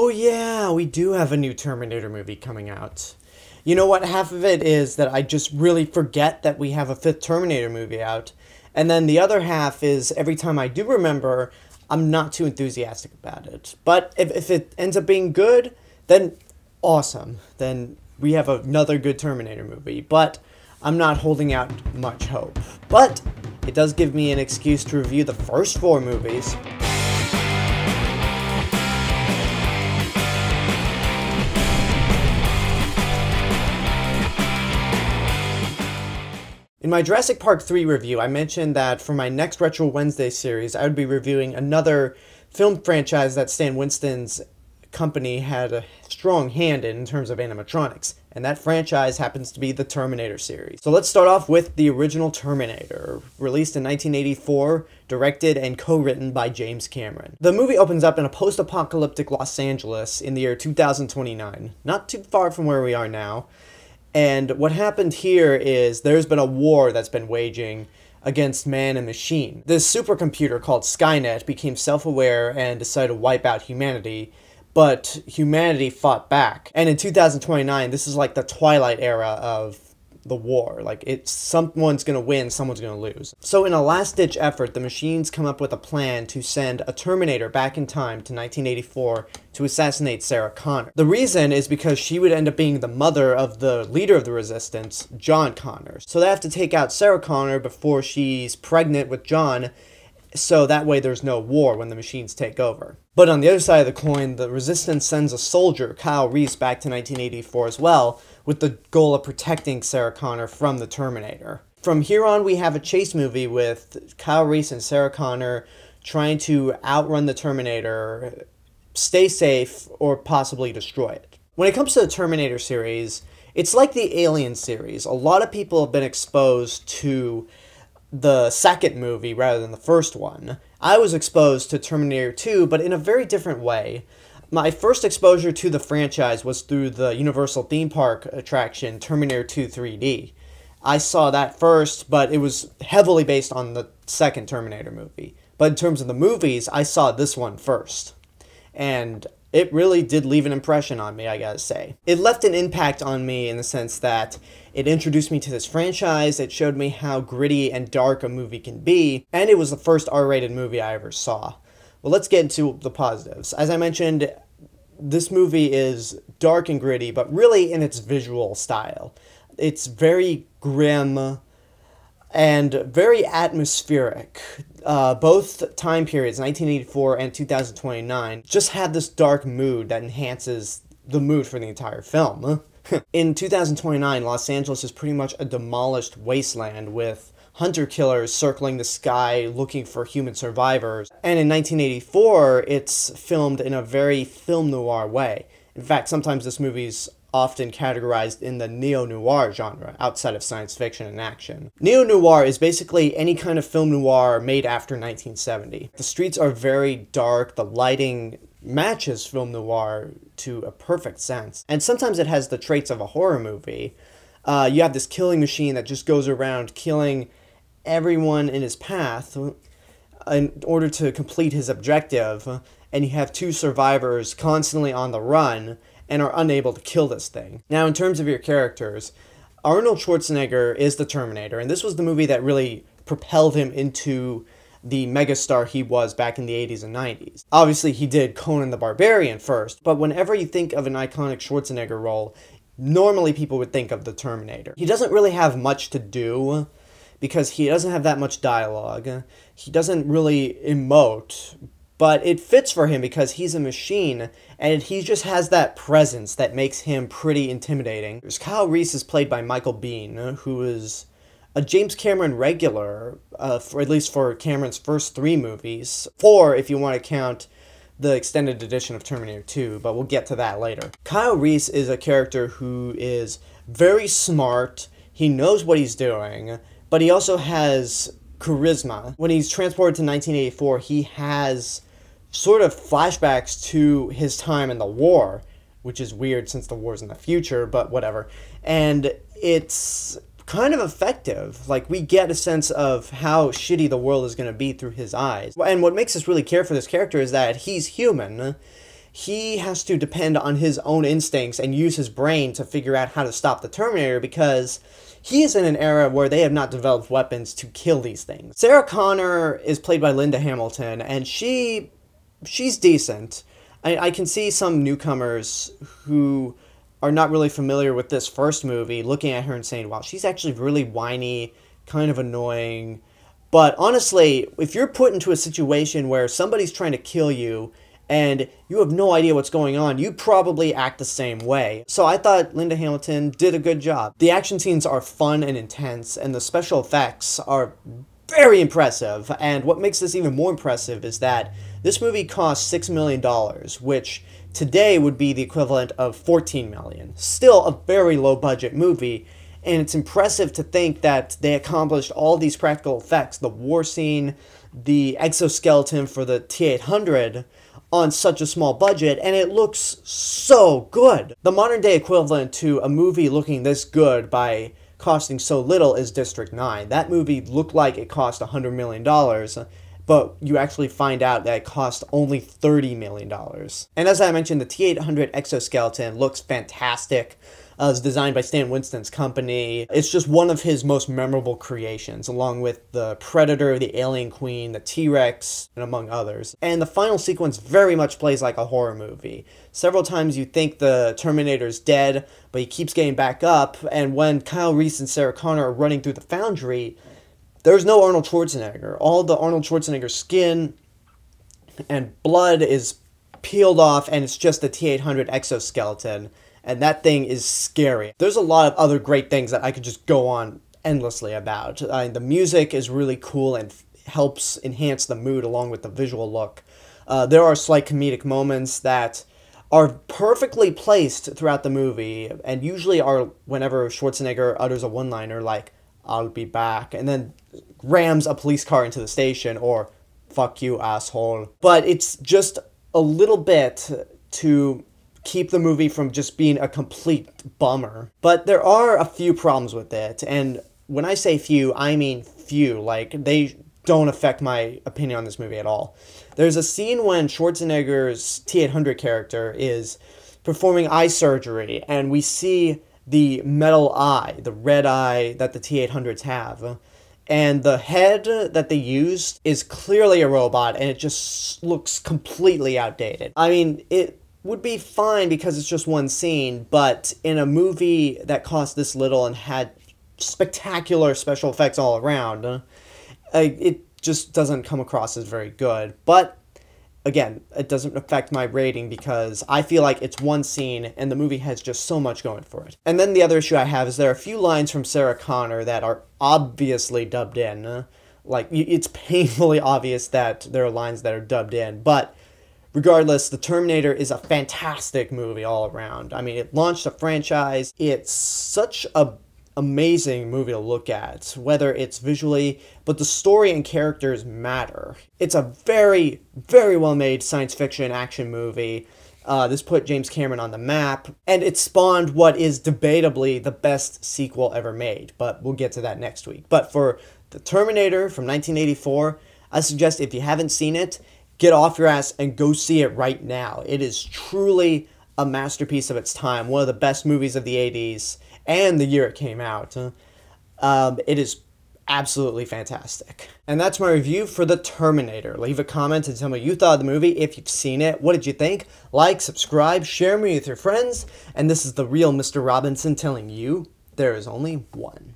Oh yeah, we do have a new Terminator movie coming out. You know what, half of it is that I just really forget that we have a fifth Terminator movie out, and then the other half is every time I do remember, I'm not too enthusiastic about it. But if it ends up being good, then awesome. Then we have another good Terminator movie, but I'm not holding out much hope. But it does give me an excuse to review the first 4 movies. In my Jurassic Park 3 review, I mentioned that for my next Retro Wednesday series, I would be reviewing another film franchise that Stan Winston's company had a strong hand in terms of animatronics, and that franchise happens to be the Terminator series. So let's start off with the original Terminator, released in 1984, directed and co-written by James Cameron. The movie opens up in a post-apocalyptic Los Angeles in the year 2029, not too far from where we are now. And what happened here is there's been a war that's been waging against man and machine. This supercomputer called Skynet became self-aware and decided to wipe out humanity, but humanity fought back. And in 2029, this is like the twilight era of the war. Like, it's someone's gonna win, someone's gonna lose. So in a last-ditch effort, the machines come up with a plan to send a Terminator back in time to 1984 to assassinate Sarah Connor. The reason is because she would end up being the mother of the leader of the resistance, John Connor. So they have to take out Sarah Connor before she's pregnant with John, so that way there's no war when the machines take over. But on the other side of the coin, the resistance sends a soldier, Kyle Reese, back to 1984 as well, with the goal of protecting Sarah Connor from the Terminator. From here on, we have a chase movie with Kyle Reese and Sarah Connor trying to outrun the Terminator, stay safe, or possibly destroy it. When it comes to the Terminator series, it's like the Alien series. A lot of people have been exposed to the second movie rather than the first one. I was exposed to Terminator 2, but in a very different way. My first exposure to the franchise was through the Universal theme park attraction, Terminator 2 3D. I saw that first, but it was heavily based on the second Terminator movie. But in terms of the movies, I saw this one first. And it really did leave an impression on me, I gotta say. It left an impact on me in the sense that it introduced me to this franchise, it showed me how gritty and dark a movie can be, and it was the first R-rated movie I ever saw. Well, let's get into the positives. As I mentioned, this movie is dark and gritty, but really in its visual style. It's very grim and very atmospheric. Both time periods, 1984 and 2029, just have this dark mood that enhances the mood for the entire film. In 2029, Los Angeles is pretty much a demolished wasteland with hunter-killers circling the sky looking for human survivors. And in 1984, it's filmed in a very film noir way. In fact, sometimes this movie's often categorized in the neo-noir genre, outside of science fiction and action. Neo-noir is basically any kind of film noir made after 1970. The streets are very dark, the lighting matches film noir to a perfect sense. And sometimes it has the traits of a horror movie. You have this killing machine that just goes around killing everyone in his path in order to complete his objective, and you have 2 survivors constantly on the run and are unable to kill this thing. Now, in terms of your characters, Arnold Schwarzenegger is the Terminator, and this was the movie that really propelled him into the megastar he was back in the 80s and 90s. Obviously, he did Conan the Barbarian first, but whenever you think of an iconic Schwarzenegger role, normally people would think of the Terminator. He doesn't really have much to do, because he doesn't have that much dialogue. He doesn't really emote, but it fits for him because he's a machine, and he just has that presence that makes him pretty intimidating. Kyle Reese is played by Michael Biehn, who is a James Cameron regular, for at least for Cameron's first 3 movies. 4 if you want to count the extended edition of Terminator 2, but we'll get to that later. Kyle Reese is a character who is very smart, he knows what he's doing, but he also has charisma. When he's transported to 1984, he has sort of flashbacks to his time in the war, which is weird since the war's in the future, but whatever. And it's kind of effective. Like, we get a sense of how shitty the world is going to be through his eyes. And what makes us really care for this character is that he's human. he has to depend on his own instincts and use his brain to figure out how to stop the Terminator because he is in an era where they have not developed weapons to kill these things. Sarah Connor is played by Linda Hamilton, and she's decent. I can see some newcomers who are not really familiar with this first movie looking at her and saying, wow, she's actually really whiny, kind of annoying. But honestly, if you're put into a situation where somebody's trying to kill you and you have no idea what's going on, you probably act the same way. So I thought Linda Hamilton did a good job. The action scenes are fun and intense, and the special effects are very impressive. And what makes this even more impressive is that this movie cost $6 million, which today would be the equivalent of $14 million. Still a very low budget movie, and it's impressive to think that they accomplished all these practical effects, the war scene, the exoskeleton for the T800, on such a small budget, and it looks so good. The modern day equivalent to a movie looking this good by costing so little is District 9. That movie looked like it cost $100 million, but you actually find out that it cost only $30 million. And as I mentioned, the T800 Exoskeleton looks fantastic. It's designed by Stan Winston's company. It's just one of his most memorable creations, along with the Predator, the Alien Queen, the T-Rex, and among others. And the final sequence very much plays like a horror movie. Several times you think the Terminator's dead, but he keeps getting back up, and when Kyle Reese and Sarah Connor are running through the foundry, there's no Arnold Schwarzenegger. All the Arnold Schwarzenegger skin and blood is peeled off, and it's just the T800 Exoskeleton. And that thing is scary. There's a lot of other great things that I could just go on endlessly about. The music is really cool and helps enhance the mood along with the visual look. There are slight comedic moments that are perfectly placed throughout the movie, and usually are whenever Schwarzenegger utters a one-liner like, "I'll be back," and then rams a police car into the station, or "fuck you, asshole." But it's just a little bit to keep the movie from just being a complete bummer. But there are a few problems with it, and when I say few, I mean few. Like, they don't affect my opinion on this movie at all. There's a scene when Schwarzenegger's T800 character is performing eye surgery, and we see the metal eye, the red eye that the T800s have. And the head that they used is clearly a robot, and it just looks completely outdated. I mean, it would be fine because it's just one scene, but in a movie that cost this little and had spectacular special effects all around, it just doesn't come across as very good. But again, it doesn't affect my rating because I feel like it's one scene and the movie has just so much going for it. And then the other issue I have is there are a few lines from Sarah Connor that are obviously dubbed in. Like, it's painfully obvious that there are lines that are dubbed in, but regardless, The Terminator is a fantastic movie all around. I mean, it launched a franchise. It's such a amazing movie to look at, whether it's visually, but the story and characters matter. It's a very, very well-made science fiction action movie. This put James Cameron on the map, and it spawned what is debatably the best sequel ever made, but we'll get to that next week. But for The Terminator from 1984, I suggest if you haven't seen it, get off your ass and go see it right now. It is truly a masterpiece of its time, one of the best movies of the 80s, and the year it came out. It is absolutely fantastic. And that's my review for The Terminator. Leave a comment and tell me what you thought of the movie. If you've seen it, what did you think? Like, subscribe, share me with your friends, and this is the real Mr. Robinson telling you there is only one.